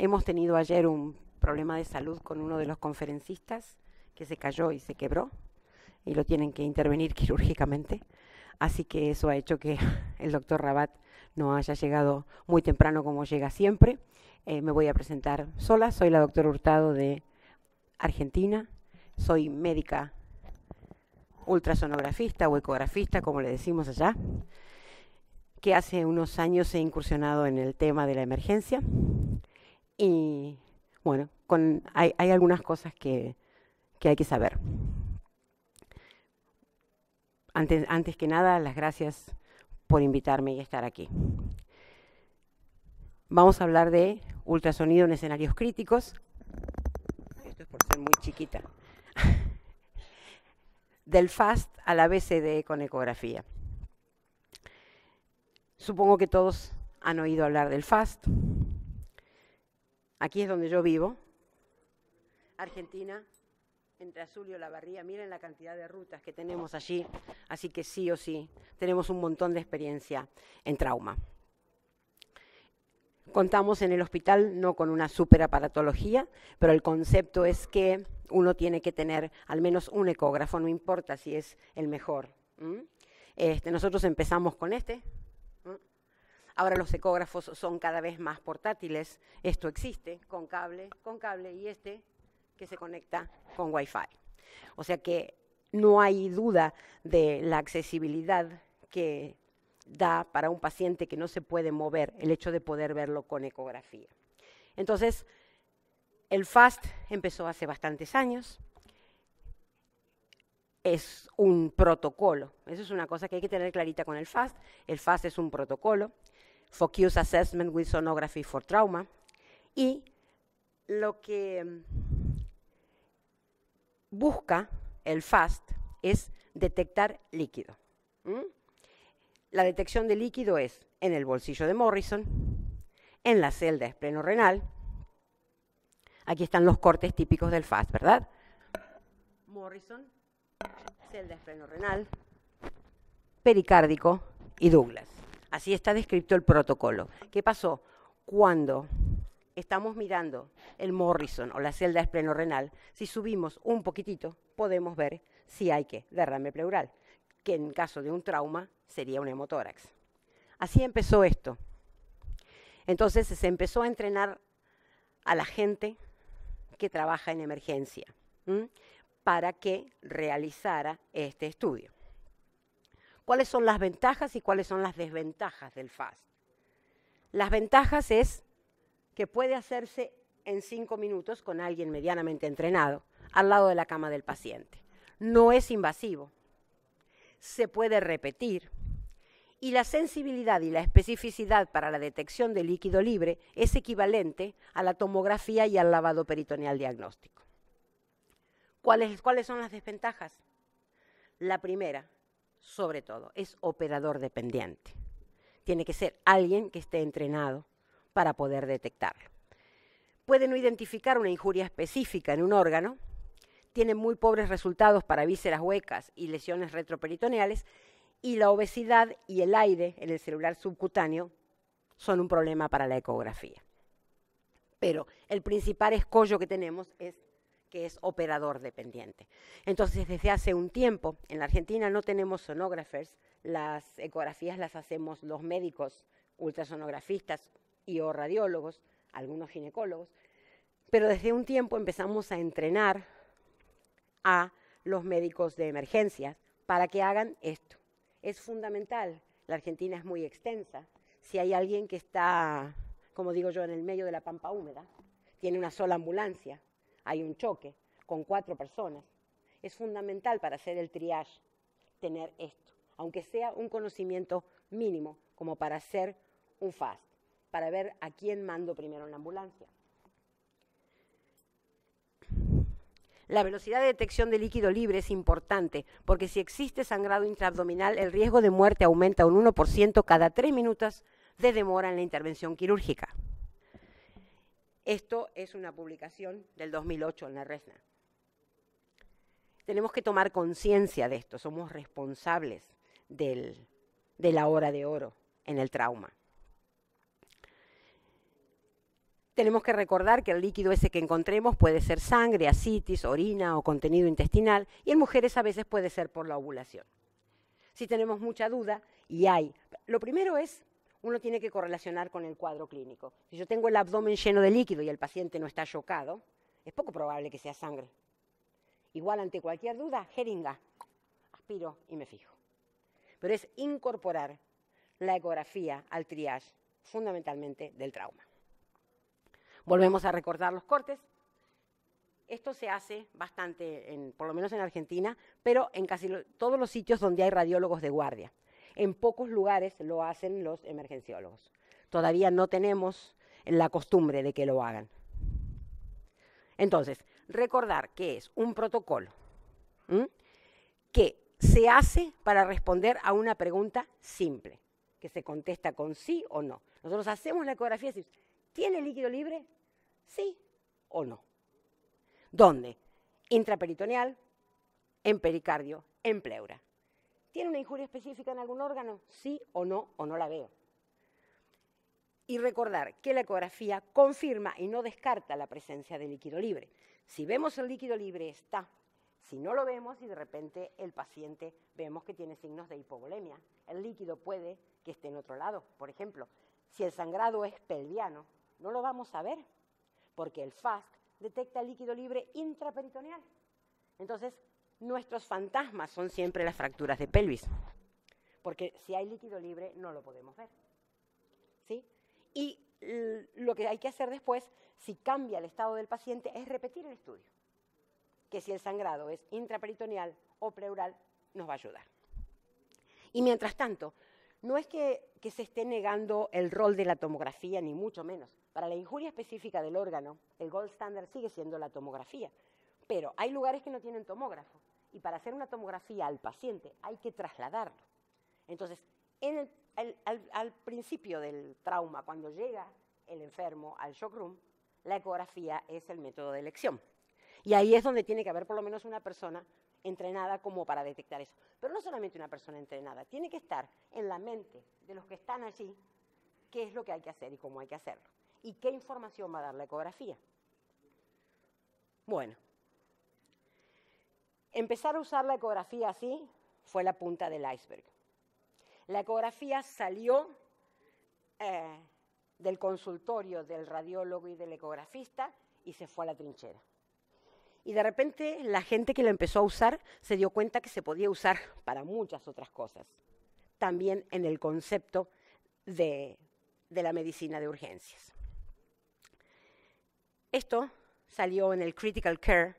hemos tenido ayer un problema de salud con uno de los conferencistas que se cayó y se quebró y lo tienen que intervenir quirúrgicamente. Así que eso ha hecho que el doctor Rabat no haya llegado muy temprano como llega siempre. Me voy a presentar sola. Soy la doctora Hurtado de Argentina. Soy médica ultrasonografista o ecografista, como le decimos allá, que hace unos años he incursionado en el tema de la emergencia. Y bueno, hay algunas cosas que hay que saber. Antes que nada, las gracias por invitarme y estar aquí. Vamos a hablar de ultrasonido en escenarios críticos. Esto es por ser muy chiquita. Del FAST a la BCD con ecografía. Supongo que todos han oído hablar del FAST. Aquí es donde yo vivo. Argentina, entre Azul y Olavarría. Miren la cantidad de rutas que tenemos allí. Así que sí o sí, tenemos un montón de experiencia en trauma. Contamos en el hospital no con una superaparatología, pero el concepto es que uno tiene que tener al menos un ecógrafo, no importa si es el mejor. Nosotros empezamos con este. Ahora los ecógrafos son cada vez más portátiles. Esto existe con cable y este que se conecta con Wi-Fi. O sea que no hay duda de la accesibilidad que da para un paciente que no se puede mover el hecho de poder verlo con ecografía. Entonces, el FAST empezó hace bastantes años. Es un protocolo. Eso es una cosa que hay que tener clarita con el FAST. El FAST es un protocolo. Focus Assessment with Sonography for Trauma. Y lo que busca el FAST es detectar líquido. La detección de líquido es en el bolsillo de Morrison, en la celda esplenorenal. Aquí están los cortes típicos del FAST, ¿verdad? Morrison, celda esplenorenal, pericárdico y Douglas. Así está descrito el protocolo. ¿Qué pasó? Cuando estamos mirando el Morrison o la celda esplenorenal, si subimos un poquitito, podemos ver si hay derrame pleural, que en caso de un trauma sería un hemotórax. Así empezó esto. Entonces se empezó a entrenar a la gente que trabaja en emergencia para que realizara este estudio. ¿Cuáles son las ventajas y cuáles son las desventajas del FAST? Las ventajas es que puede hacerse en 5 minutos con alguien medianamente entrenado al lado de la cama del paciente. No es invasivo, se puede repetir y la sensibilidad y la especificidad para la detección de líquido libre es equivalente a la tomografía y al lavado peritoneal diagnóstico. ¿Cuáles son las desventajas? La primera, sobre todo, es operador dependiente. Tiene que ser alguien que esté entrenado para poder detectarlo. Puede no identificar una injuria específica en un órgano, tiene muy pobres resultados para vísceras huecas y lesiones retroperitoneales, y la obesidad y el aire en el celular subcutáneo son un problema para la ecografía. Pero el principal escollo que tenemos es que es operador dependiente. Entonces, desde hace un tiempo, en la Argentina no tenemos sonographers, las ecografías las hacemos los médicos ultrasonografistas y o radiólogos, algunos ginecólogos, pero desde un tiempo empezamos a entrenar a los médicos de emergencias para que hagan esto. Es fundamental, la Argentina es muy extensa, si hay alguien que está, como digo yo, en el medio de la pampa húmeda, tiene una sola ambulancia, hay un choque con 4 personas, es fundamental para hacer el triage tener esto, aunque sea un conocimiento mínimo como para hacer un FAST, para ver a quién mando primero en la ambulancia. La velocidad de detección de líquido libre es importante porque si existe sangrado intraabdominal, el riesgo de muerte aumenta un 1% cada 3 minutos de demora en la intervención quirúrgica. Esto es una publicación del 2008 en la RESNA. Tenemos que tomar conciencia de esto, somos responsables de la hora de oro en el trauma. tenemos que recordar que el líquido ese que encontremos puede ser sangre, ascitis, orina o contenido intestinal, y en mujeres a veces puede ser por la ovulación. Si tenemos mucha duda, y hay, lo primero es, uno tiene que correlacionar con el cuadro clínico. Si yo tengo el abdomen lleno de líquido y el paciente no está chocado, es poco probable que sea sangre. Igual ante cualquier duda, jeringa, aspiro y me fijo. Pero es incorporar la ecografía al triage, fundamentalmente del trauma. Volvemos a recordar los cortes. Esto se hace bastante, por lo menos en Argentina, pero en casi todos los sitios donde hay radiólogos de guardia. En pocos lugares lo hacen los emergenciólogos. Todavía no tenemos la costumbre de que lo hagan. Entonces, recordar que es un protocolo que se hace para responder a una pregunta simple, que se contesta con sí o no. Nosotros hacemos la ecografía y decimos, ¿tiene líquido libre? ¿Sí o no? ¿Dónde? Intraperitoneal, en pericardio, en pleura. ¿Tiene una injuria específica en algún órgano? ¿Sí o no la veo? Y recordar que la ecografía confirma y no descarta la presencia de líquido libre. Si vemos el líquido libre, está. Si no lo vemos y de repente el paciente vemos que tiene signos de hipovolemia, el líquido puede que esté en otro lado. Por ejemplo, si el sangrado es pelviano, no lo vamos a ver, porque el FAST detecta líquido libre intraperitoneal. Entonces, nuestros fantasmas son siempre las fracturas de pelvis, porque si hay líquido libre no lo podemos ver. ¿Sí? Y lo que hay que hacer después, si cambia el estado del paciente, es repetir el estudio, que si el sangrado es intraperitoneal o pleural, nos va a ayudar. Y mientras tanto, no es que se esté negando el rol de la tomografía, ni mucho menos. Para la injuria específica del órgano, el gold standard sigue siendo la tomografía. Pero hay lugares que no tienen tomógrafo. Y para hacer una tomografía al paciente hay que trasladarlo. Entonces, al principio del trauma, cuando llega el enfermo al shock room, la ecografía es el método de elección. Y ahí es donde tiene que haber por lo menos una persona entrenada como para detectar eso. Pero no solamente una persona entrenada, tiene que estar en la mente de los que están allí qué es lo que hay que hacer y cómo hay que hacerlo. Y qué información va a dar la ecografía. Bueno, empezar a usar la ecografía así fue la punta del iceberg. La ecografía salió del consultorio del radiólogo y del ecografista y se fue a la trinchera. Y de repente la gente que lo empezó a usar se dio cuenta que se podía usar para muchas otras cosas. También en el concepto de la medicina de urgencias. Esto salió en el Critical Care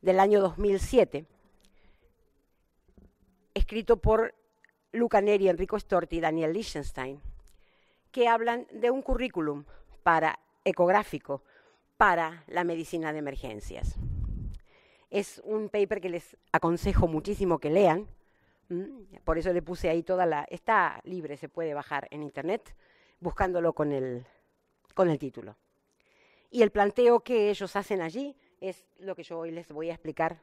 del año 2007, escrito por Luca Neri, Enrico Storti y Daniel Lichtenstein, que hablan de un currículum ecográfico para la medicina de emergencias. Es un paper que les aconsejo muchísimo que lean, por eso le puse ahí está libre, se puede bajar en internet, buscándolo con el título. Y el planteo que ellos hacen allí es lo que yo hoy les voy a explicar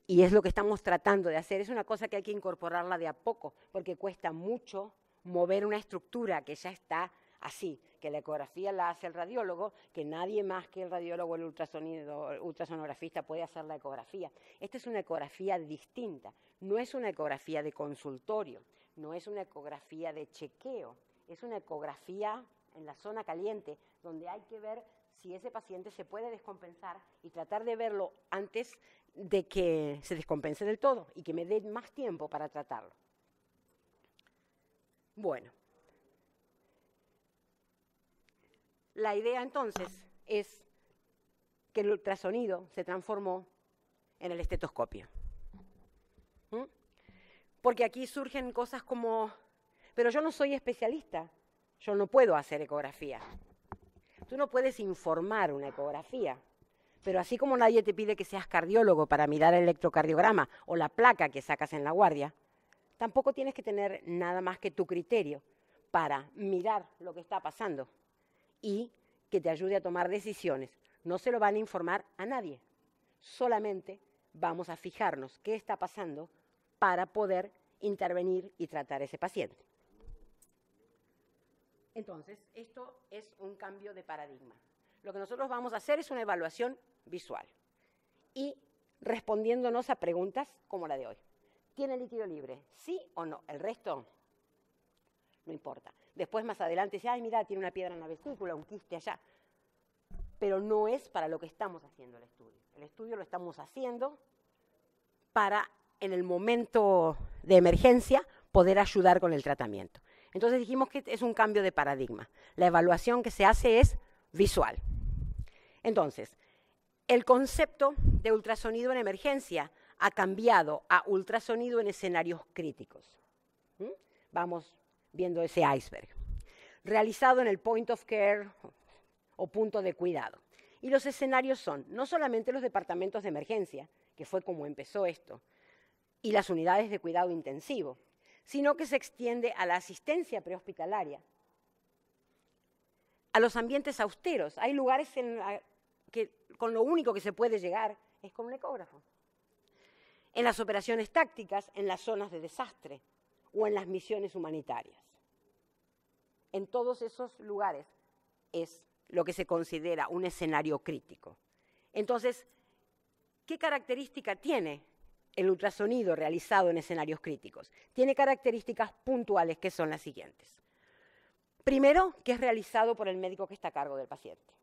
y es lo que estamos tratando de hacer. Es una cosa que hay que incorporarla de a poco, porque cuesta mucho mover una estructura que ya está así, que la ecografía la hace el radiólogo, que nadie más que el radiólogo o el ultrasonografista puede hacer la ecografía. Esta es una ecografía distinta, no es una ecografía de consultorio, no es una ecografía de chequeo, es una ecografía en la zona caliente, donde hay que ver si ese paciente se puede descompensar y tratar de verlo antes de que se descompense del todo y que me dé más tiempo para tratarlo. Bueno, la idea entonces es que el ultrasonido se transformó en el estetoscopio. Porque aquí surgen cosas como, pero yo no soy especialista, yo no puedo hacer ecografía. Tú no puedes informar una ecografía, pero así como nadie te pide que seas cardiólogo para mirar el electrocardiograma o la placa que sacas en la guardia, tampoco tienes que tener nada más que tu criterio para mirar lo que está pasando y que te ayude a tomar decisiones. No se lo van a informar a nadie, solamente vamos a fijarnos qué está pasando para poder intervenir y tratar a ese paciente. Entonces, esto es un cambio de paradigma. Lo que nosotros vamos a hacer es una evaluación visual y respondiéndonos a preguntas como la de hoy. ¿Tiene líquido libre? ¿Sí o no? El resto no importa. Después, más adelante, dice, ay, mira, tiene una piedra en la vesícula, un quiste allá. Pero no es para lo que estamos haciendo el estudio. El estudio lo estamos haciendo para, en el momento de emergencia, poder ayudar con el tratamiento. Entonces dijimos que es un cambio de paradigma. La evaluación que se hace es visual. Entonces, el concepto de ultrasonido en emergencia ha cambiado a ultrasonido en escenarios críticos. Vamos viendo ese iceberg. Realizado en el point of care o punto de cuidado. Y los escenarios son no solamente los departamentos de emergencia, que fue como empezó esto, y las unidades de cuidado intensivo, sino que se extiende a la asistencia prehospitalaria, a los ambientes austeros. Hay lugares que con lo único que se puede llegar es con un ecógrafo. En las operaciones tácticas, en las zonas de desastre o en las misiones humanitarias. En todos esos lugares es lo que se considera un escenario crítico. Entonces, ¿qué característica tiene el ultrasonido realizado en escenarios críticos? Tiene características puntuales que son las siguientes. Primero, que es realizado por el médico que está a cargo del paciente.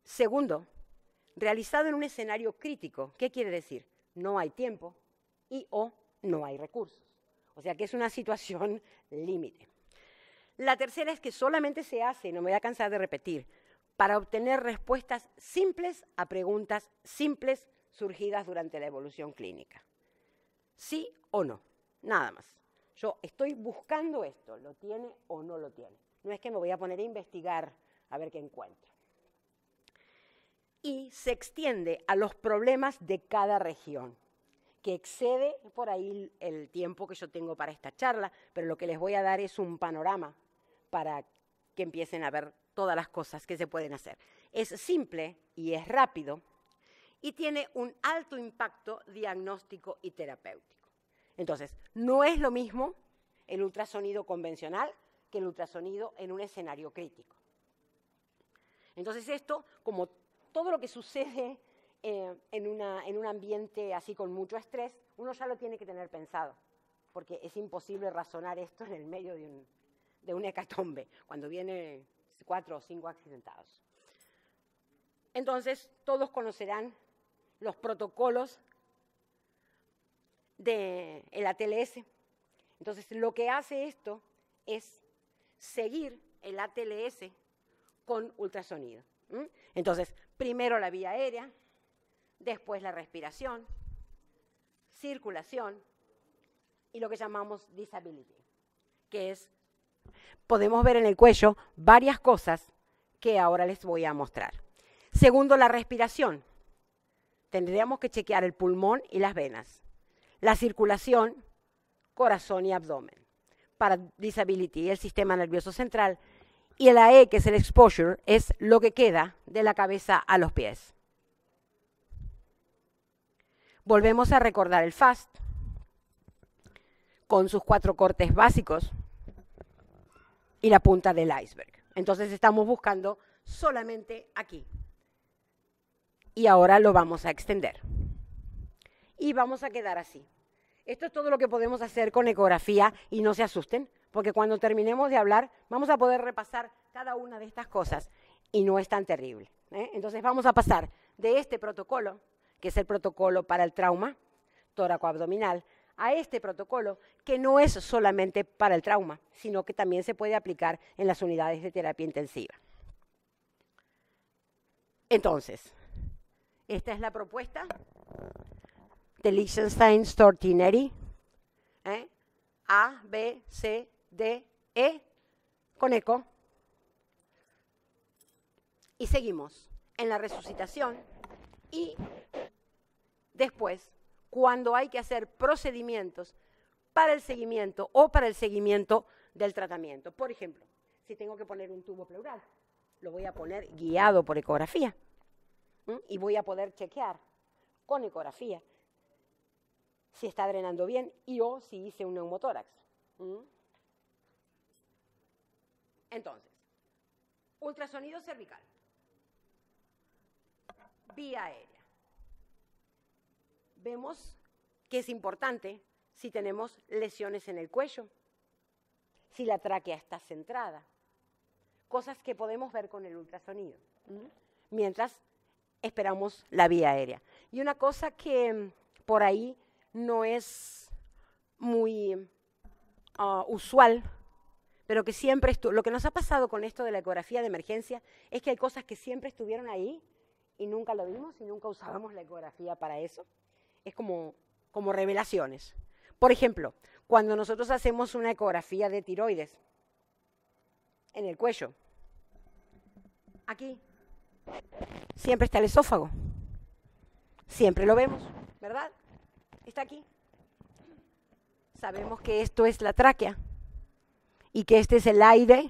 Segundo, realizado en un escenario crítico. ¿Qué quiere decir? No hay tiempo y o no hay recursos. O sea que es una situación límite. La tercera es que solamente se hace, no me voy a cansar de repetir, para obtener respuestas simples a preguntas simples surgidas durante la evolución clínica. ¿Sí o no? Nada más. Yo estoy buscando esto, ¿lo tiene o no lo tiene? No es que me voy a poner a investigar a ver qué encuentro. Y se extiende a los problemas de cada región, que excede por ahí el tiempo que yo tengo para esta charla, pero lo que les voy a dar es un panorama para que empiecen a ver todas las cosas que se pueden hacer. Es simple y es rápido y tiene un alto impacto diagnóstico y terapéutico. Entonces, no es lo mismo el ultrasonido convencional que el ultrasonido en un escenario crítico. Entonces esto, como todo lo que sucede en un ambiente así con mucho estrés, uno ya lo tiene que tener pensado, porque es imposible razonar esto en el medio de una hecatombe, cuando vienen 4 o 5 accidentados. Entonces, todos conocerán los protocolos del ATLS. Entonces, lo que hace esto es seguir el ATLS con ultrasonido. Entonces, primero la vía aérea, después la respiración, circulación y lo que llamamos disability, que es, podemos ver en el cuello varias cosas que ahora les voy a mostrar. Segundo, la respiración. Tendríamos que chequear el pulmón y las venas. La circulación, corazón y abdomen. Para disability, el sistema nervioso central. Y el AE, que es el exposure, es lo que queda de la cabeza a los pies. Volvemos a recordar el FAST, con sus 4 cortes básicos y la punta del iceberg. Entonces estamos buscando solamente aquí. Y ahora lo vamos a extender. Y vamos a quedar así. Esto es todo lo que podemos hacer con ecografía y no se asusten, porque cuando terminemos de hablar vamos a poder repasar cada una de estas cosas y no es tan terrible. Entonces vamos a pasar de este protocolo, que es el protocolo para el trauma tóraco-abdominal, a este protocolo que no es solamente para el trauma, sino que también se puede aplicar en las unidades de terapia intensiva. Entonces, esta es la propuesta de Lichtenstein-Stortineri, A, B, C, D, E, con eco. Y seguimos en la resucitación y después, cuando hay que hacer procedimientos para el seguimiento o para el seguimiento del tratamiento. Por ejemplo, si tengo que poner un tubo pleural, lo voy a poner guiado por ecografía y voy a poder chequear con ecografía si está drenando bien y o si hice un neumotórax. Entonces, Ultrasonido cervical. Vía aérea. Vemos que es importante si tenemos lesiones en el cuello, si la tráquea está centrada, cosas que podemos ver con el ultrasonido, mientras esperamos la vía aérea. Y una cosa que por ahí no es muy usual, pero que siempre lo que nos ha pasado con esto de la ecografía de emergencia es que hay cosas que siempre estuvieron ahí y nunca lo vimos y nunca usábamos la ecografía para eso. Es como revelaciones. Por ejemplo, cuando nosotros hacemos una ecografía de tiroides en el cuello, aquí siempre está el esófago. Siempre lo vemos, ¿verdad? Está aquí. Sabemos que esto es la tráquea y que este es el aire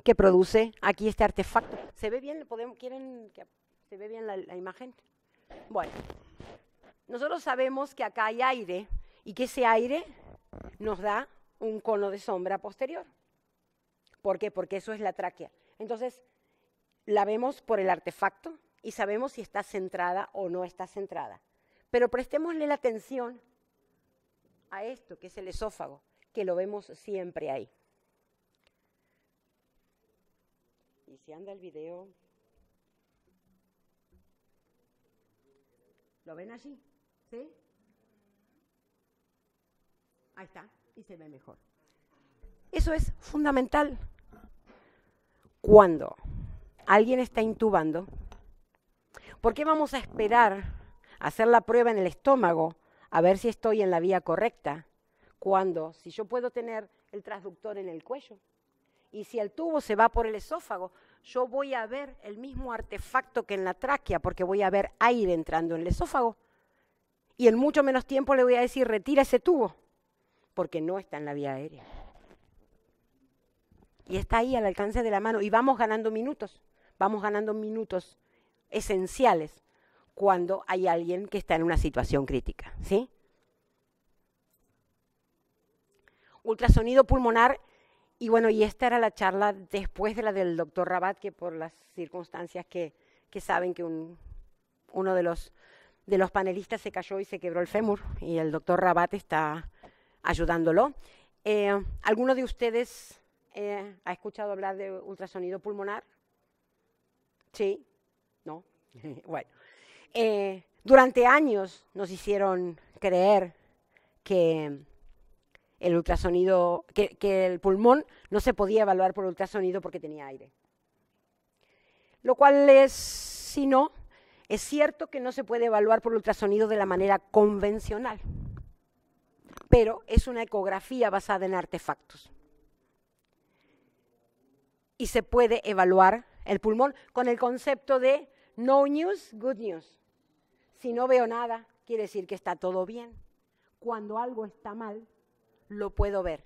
que produce aquí este artefacto. ¿Se ve bien? ¿Quieren que se ve bien la imagen? Bueno, nosotros sabemos que acá hay aire y que ese aire nos da un cono de sombra posterior. ¿Por qué? Porque eso es la tráquea. Entonces, la vemos por el artefacto y sabemos si está centrada o no está centrada. Pero prestémosle la atención a esto, que es el esófago, que lo vemos siempre ahí. Y si anda el video, ¿lo ven allí? ¿Sí? Ahí está, y se ve mejor. Eso es fundamental. Cuando alguien está intubando, ¿por qué vamos a esperar a hacer la prueba en el estómago a ver si estoy en la vía correcta? Cuando, si yo puedo tener el transductor en el cuello, y si el tubo se va por el esófago, yo voy a ver el mismo artefacto que en la tráquea, porque voy a ver aire entrando en el esófago. Y en mucho menos tiempo le voy a decir, retira ese tubo, porque no está en la vía aérea. Y está ahí al alcance de la mano, y vamos ganando minutos esenciales cuando hay alguien que está en una situación crítica, ¿sí? Ultrasonido pulmonar. Y bueno, y esta era la charla después de la del doctor Rabat, que por las circunstancias que saben que uno de los panelistas se cayó y se quebró el fémur, y el doctor Rabat está ayudándolo. ¿Alguno de ustedes ha escuchado hablar de ultrasonido pulmonar? ¿Sí? ¿No? Bueno. Durante años nos hicieron creer que el ultrasonido, que el pulmón no se podía evaluar por ultrasonido porque tenía aire. Lo cual es, si no, es cierto que no se puede evaluar por ultrasonido de la manera convencional, pero es una ecografía basada en artefactos. Y se puede evaluar el pulmón con el concepto de no news, good news. Si no veo nada, quiere decir que está todo bien. Cuando algo está mal, lo puedo ver.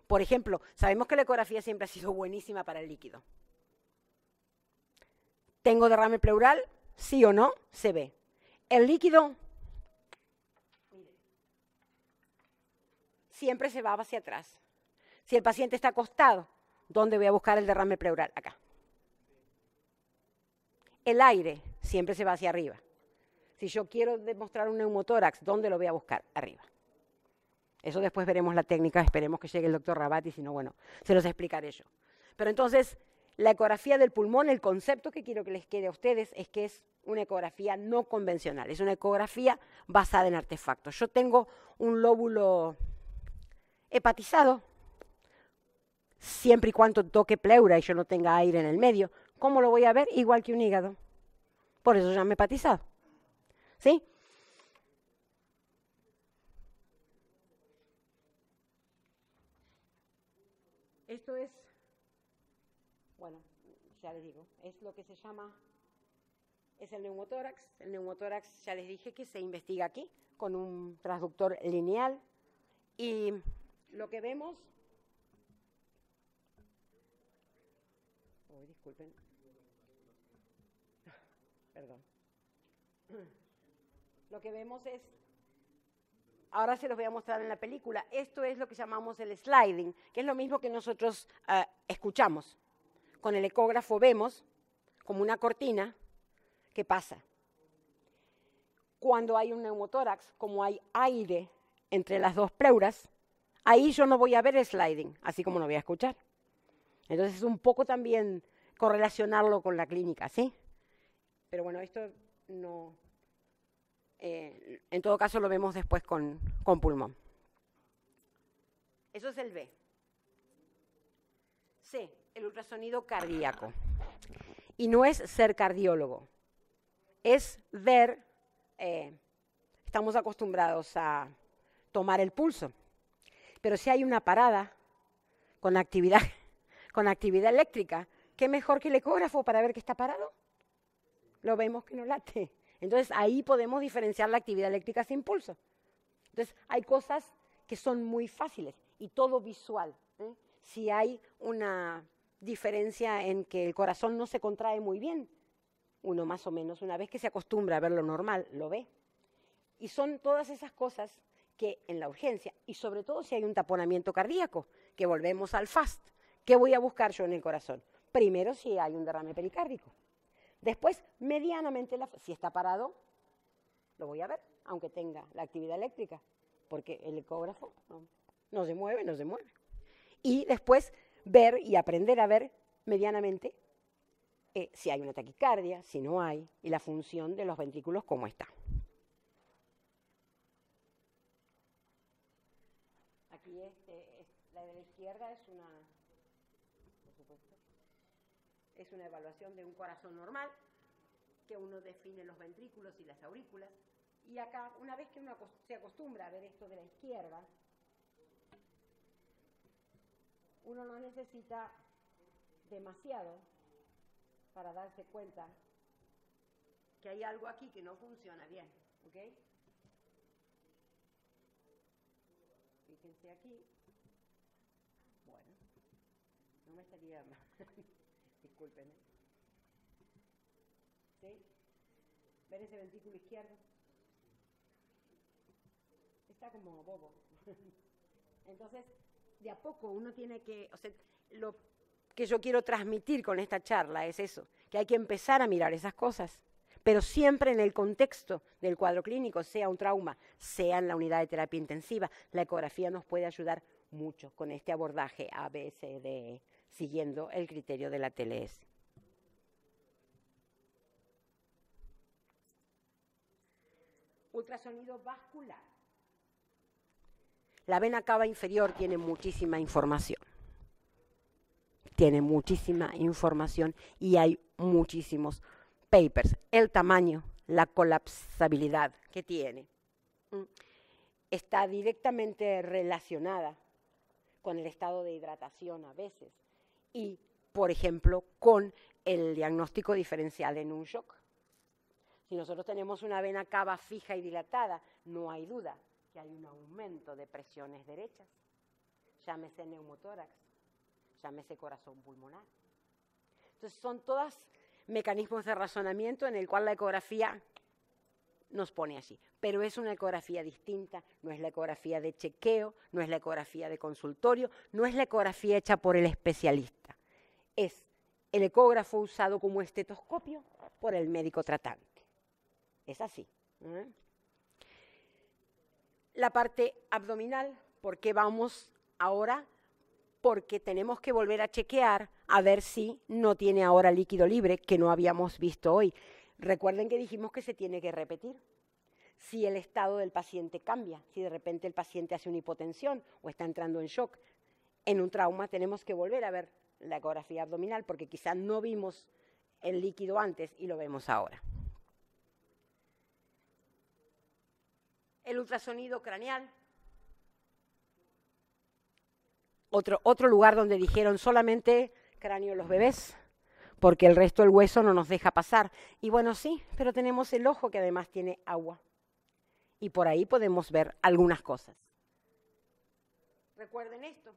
Por ejemplo, sabemos que la ecografía siempre ha sido buenísima para el líquido. ¿Tengo derrame pleural? Sí o no, se ve. El líquido siempre se va hacia atrás. Si el paciente está acostado, ¿dónde voy a buscar el derrame pleural? Acá. El aire siempre se va hacia arriba. Si yo quiero demostrar un neumotórax, ¿dónde lo voy a buscar? Arriba. Eso después veremos la técnica, esperemos que llegue el doctor Rabat, y si no, bueno, se los explicaré yo. Pero entonces, la ecografía del pulmón, el concepto que quiero que les quede a ustedes es que es una ecografía no convencional, es una ecografía basada en artefactos. Yo tengo un lóbulo hepatizado, siempre y cuando toque pleura y yo no tenga aire en el medio. ¿Cómo lo voy a ver? Igual que un hígado. Por eso se llama hepatizado. ¿Sí? Esto es, bueno, ya les digo, es lo que se llama, es el neumotórax. El neumotórax, ya les dije que se investiga aquí con un transductor lineal. Y lo que vemos, disculpen, perdón. Lo que vemos es, ahora se los voy a mostrar en la película, esto es lo que llamamos el sliding, que es lo mismo que nosotros escuchamos Con el ecógrafo vemos como una cortina. ¿Qué pasa? Cuando hay un neumotórax, como hay aire entre las dos pleuras, ahí yo no voy a ver el sliding, así como no voy a escuchar. Entonces es un poco también correlacionarlo con la clínica, ¿sí? Pero bueno, esto no... en todo caso lo vemos después con pulmón. Eso es el B. C, el ultrasonido cardíaco. Y no es ser cardiólogo, es ver, estamos acostumbrados a tomar el pulso, pero si hay una parada con actividad eléctrica, ¿qué mejor que el ecógrafo para ver que está parado? Lo vemos que no late. Entonces ahí podemos diferenciar la actividad eléctrica sin pulso. Entonces hay cosas que son muy fáciles y todo visual. Si hay una diferencia en que el corazón no se contrae muy bien, uno más o menos, una vez que se acostumbra a ver lo normal, lo ve. Y son todas esas cosas que en la urgencia, y sobre todo si hay un taponamiento cardíaco, que volvemos al FAST, ¿qué voy a buscar yo en el corazón? Primero si hay un derrame pericárdico. Después, medianamente, si está parado, lo voy a ver, aunque tenga la actividad eléctrica, porque el ecógrafo no se mueve, no se mueve. Y después ver y aprender a ver medianamente si hay una taquicardia, si no hay, y la función de los ventrículos cómo está. Aquí la de la izquierda es una, por supuesto, es una evaluación de un corazón normal, que uno define los ventrículos y las aurículas. Y acá, una vez que uno se acostumbra a ver esto de la izquierda, uno no necesita demasiado para darse cuenta que hay algo aquí que no funciona bien, ¿ok? Fíjense aquí. Bueno, no me estaría mal. Disculpen. ¿Sí? ¿Ven ese ventrículo izquierdo? Está como bobo. Entonces, de a poco uno tiene que, o sea, lo que yo quiero transmitir con esta charla es eso, que hay que empezar a mirar esas cosas, pero siempre en el contexto del cuadro clínico, sea un trauma, sea en la unidad de terapia intensiva, la ecografía nos puede ayudar mucho con este abordaje A, B, C, D, siguiendo el criterio de la TLS. Ultrasonido vascular. La vena cava inferior tiene muchísima información. Tiene muchísima información y hay muchísimos papers. El tamaño, la colapsabilidad que tiene, está directamente relacionada con el estado de hidratación a veces y, por ejemplo, con el diagnóstico diferencial en un shock. Si nosotros tenemos una vena cava fija y dilatada, no hay duda que hay un aumento de presiones derechas, llámese neumotórax, llámese corazón pulmonar. Entonces son todos mecanismos de razonamiento en el cual la ecografía nos pone allí, pero es una ecografía distinta, no es la ecografía de chequeo, no es la ecografía de consultorio, no es la ecografía hecha por el especialista, es el ecógrafo usado como estetoscopio por el médico tratante. Es así. La parte abdominal, ¿por qué vamos ahora? Porque tenemos que volver a chequear a ver si no tiene ahora líquido libre, que no habíamos visto hoy. Recuerden que dijimos que se tiene que repetir. Si el estado del paciente cambia, si de repente el paciente hace una hipotensión o está entrando en shock, en un trauma tenemos que volver a ver la ecografía abdominal porque quizás no vimos el líquido antes y lo vemos ahora. El ultrasonido craneal. Otro lugar donde dijeron solamente cráneo los bebés, porque el resto del hueso no nos deja pasar. Y bueno, sí, pero tenemos el ojo que además tiene agua. Y por ahí podemos ver algunas cosas. Recuerden esto,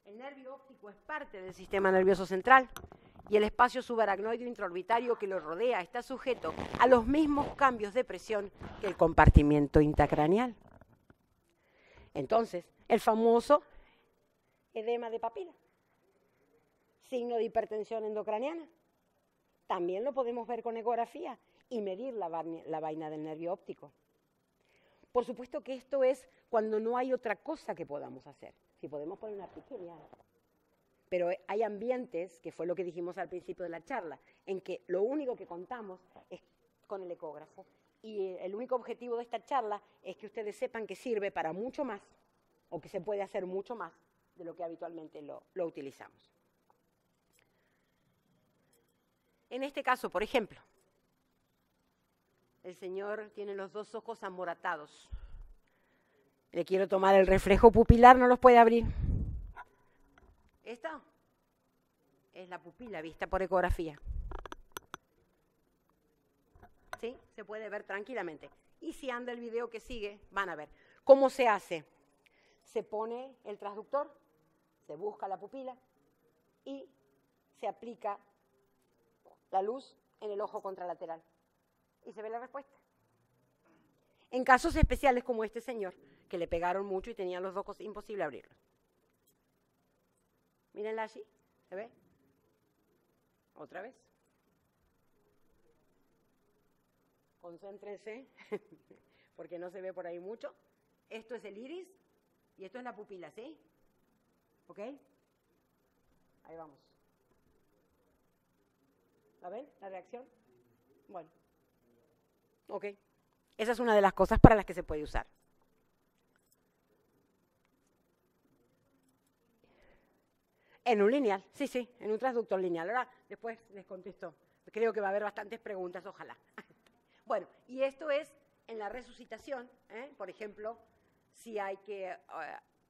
el nervio óptico es parte del sistema nervioso central y el espacio subaracnoideo intraorbitario que lo rodea está sujeto a los mismos cambios de presión que el compartimiento intracraneal. Entonces, el famoso edema de papila. signo de hipertensión endocraniana. También lo podemos ver con ecografía y medir la vaina del nervio óptico. Por supuesto que esto es cuando no hay otra cosa que podamos hacer. Si podemos poner una pequeña. Pero hay ambientes, que fue lo que dijimos al principio de la charla, en que lo único que contamos es con el ecógrafo. Y el único objetivo de esta charla es que ustedes sepan que sirve para mucho más, o que se puede hacer mucho más de lo que habitualmente lo utilizamos. En este caso, por ejemplo, el señor tiene los dos ojos amoratados. Le quiero tomar el reflejo pupilar, no los puede abrir. Esta es la pupila vista por ecografía. ¿Sí? Se puede ver tranquilamente. Y si anda el video que sigue, van a ver. ¿Cómo se hace? Se pone el transductor, se busca la pupila y se aplica la luz en el ojo contralateral. Y se ve la respuesta. En casos especiales como este señor, que le pegaron mucho y tenían los ojos imposible abrirlos. Mírenla allí, ¿se ve? Otra vez. Concéntrense, porque no se ve por ahí mucho. Esto es el iris y esto es la pupila, ¿sí? ¿Ok? Ahí vamos. ¿La ven? ¿La reacción? Bueno. Ok. Esa es una de las cosas para las que se puede usar. En un lineal, sí, en un transductor lineal. Ahora, después les contesto. Creo que va a haber bastantes preguntas, ojalá. Bueno, y esto es en la resucitación, por ejemplo, si hay que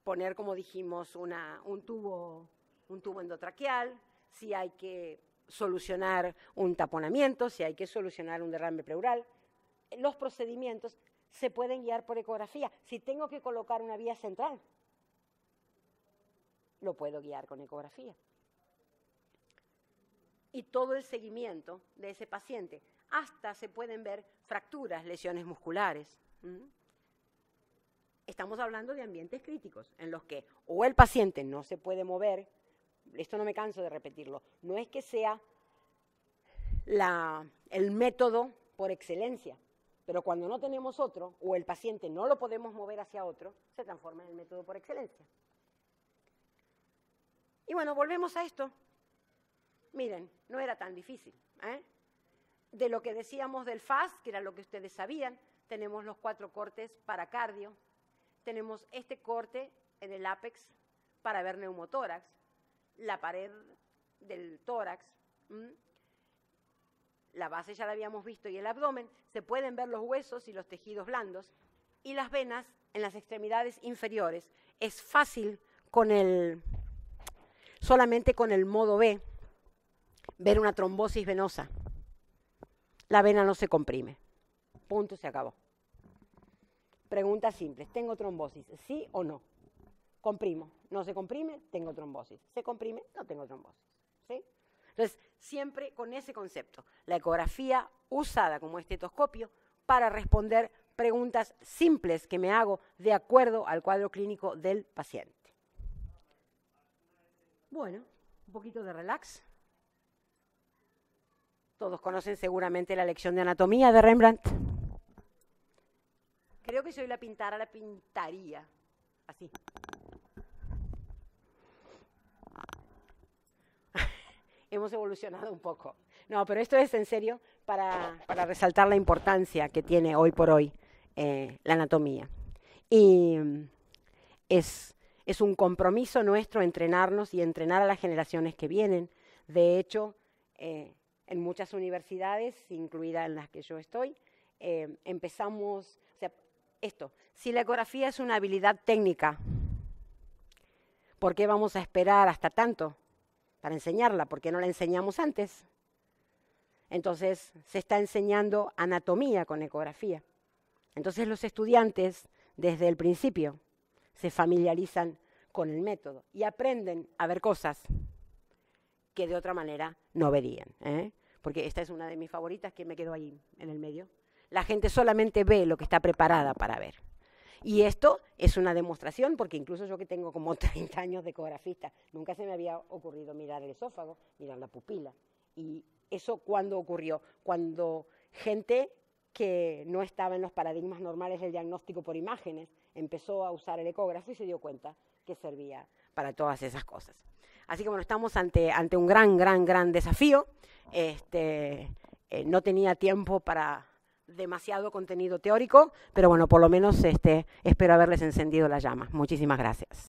poner, como dijimos, un tubo endotraqueal, si hay que solucionar un taponamiento, si hay que solucionar un derrame pleural. Los procedimientos se pueden guiar por ecografía. Si tengo que colocar una vía central, lo puedo guiar con ecografía. Y todo el seguimiento de ese paciente. Hasta se pueden ver fracturas, lesiones musculares. Estamos hablando de ambientes críticos en los que o el paciente no se puede mover, esto no me canso de repetirlo, no es que sea el método por excelencia, pero cuando no tenemos otro o el paciente no lo podemos mover hacia otro, se transforma en el método por excelencia. Y bueno, volvemos a esto. Miren, no era tan difícil, De lo que decíamos del FAS, que era lo que ustedes sabían, tenemos los 4 cortes para cardio, tenemos este corte en el ápex para ver neumotórax, la pared del tórax, la base ya la habíamos visto y el abdomen, se pueden ver los huesos y los tejidos blandos, y las venas en las extremidades inferiores. Es fácil solamente con el modo B, ver una trombosis venosa. La vena no se comprime. Punto, se acabó. Preguntas simples. ¿Tengo trombosis? ¿Sí o no? Comprimo. ¿No se comprime? Tengo trombosis. ¿Se comprime? No tengo trombosis. ¿Sí? Entonces, siempre con ese concepto. La ecografía usada como estetoscopio para responder preguntas simples que me hago de acuerdo al cuadro clínico del paciente. Bueno, un poquito de relax. Todos conocen seguramente la lección de anatomía de Rembrandt. Creo que si hoy la pintara, la pintaría así. Hemos evolucionado un poco. No, pero esto es en serio para resaltar la importancia que tiene hoy por hoy la anatomía. Y es un compromiso nuestro entrenarnos y entrenar a las generaciones que vienen. De hecho, en muchas universidades, incluida en las que yo estoy, empezamos, o sea, si la ecografía es una habilidad técnica, ¿por qué vamos a esperar hasta tanto para enseñarla? ¿Por qué no la enseñamos antes? Entonces, se está enseñando anatomía con ecografía. Entonces, los estudiantes, desde el principio, se familiarizan con el método y aprenden a ver cosas que de otra manera no verían, porque esta es una de mis favoritas que me quedo ahí en el medio. La gente solamente ve lo que está preparada para ver. Y esto es una demostración, porque incluso yo que tengo como 30 años de ecografista, nunca se me había ocurrido mirar el esófago, mirar la pupila. ¿Y eso cuándo ocurrió? Cuando gente que no estaba en los paradigmas normales del diagnóstico por imágenes empezó a usar el ecógrafo y se dio cuenta que servía para todas esas cosas. Así que bueno, estamos ante un gran desafío. No tenía tiempo para demasiado contenido teórico, pero bueno, por lo menos espero haberles encendido la llama. Muchísimas gracias.